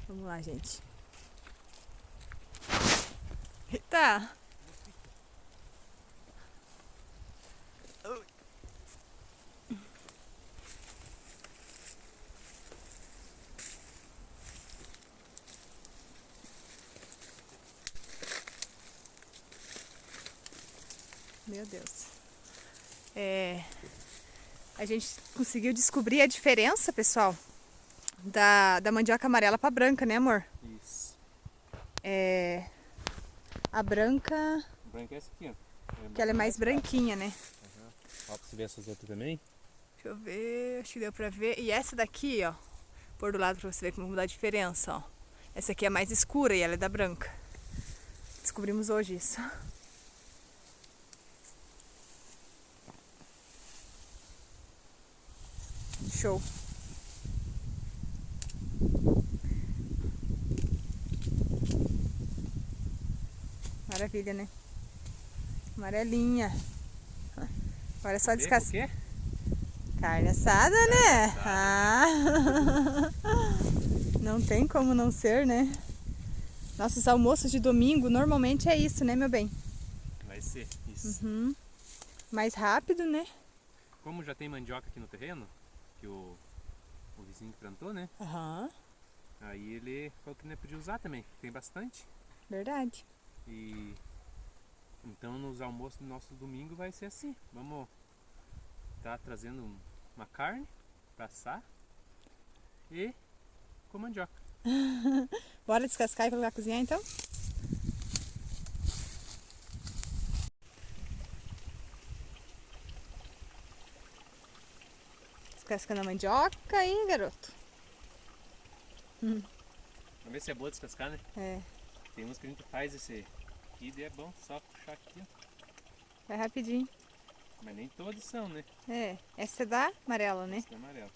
Vamos lá, gente. Eita! Meu Deus. A gente conseguiu descobrir a diferença, pessoal, da mandioca amarela para branca, né, amor? Isso. A branca, Branca é essa aqui, ó. que ela é mais branquinha, né? Uhum. Ó, pra você ver essas outras também. Deixa eu ver, acho que deu pra ver. E essa daqui, ó, por do lado pra você ver como dá a diferença, ó. Essa aqui é mais escura e ela é da branca. Descobrimos hoje isso. Show. Maravilha, né? Amarelinha. Agora é só descascar. O quê? Carne assada, né? Ah. Não tem como não ser, né? Nossos almoços de domingo normalmente é isso, né, meu bem? Vai ser isso. Uhum. Mais rápido, né? Como já tem mandioca aqui no terreno, que o vizinho que plantou, né? Aham. Aí ele falou que não podia usar também, tem bastante. Verdade. E então nos almoços do nosso domingo vai ser assim. Vamos tá trazendo uma carne pra assar e com mandioca. Bora descascar e colocar cozinhar então? Descascando a mandioca aí, garoto. Vamos ver se é boa descascar, né? É, Tem uns que a gente faz esse aqui e é bom só puxar aqui, ó. vai rapidinho. Mas nem todos são, né? É, essa é da amarela, né? Esse é amarelo.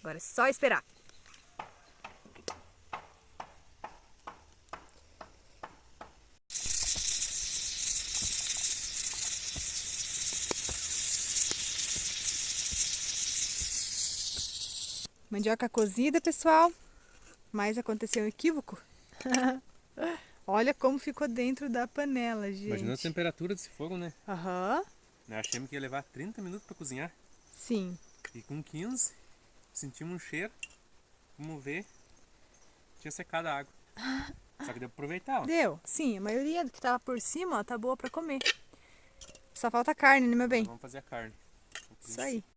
Agora é só esperar. Mandioca cozida, pessoal. Mas aconteceu um equívoco. Olha como ficou dentro da panela, Imagina a gente. temperatura desse fogo, né? Aham. Nós achamos que ia levar 30 minutos para cozinhar. Sim. E com 15, sentimos um cheiro. Vamos ver, tinha secado a água. Só que deu pra aproveitar, ó. Deu. Sim, a maioria do que tava por cima, ó, tá boa pra comer. Só falta carne, né, meu bem? Vamos fazer a carne. Isso aí.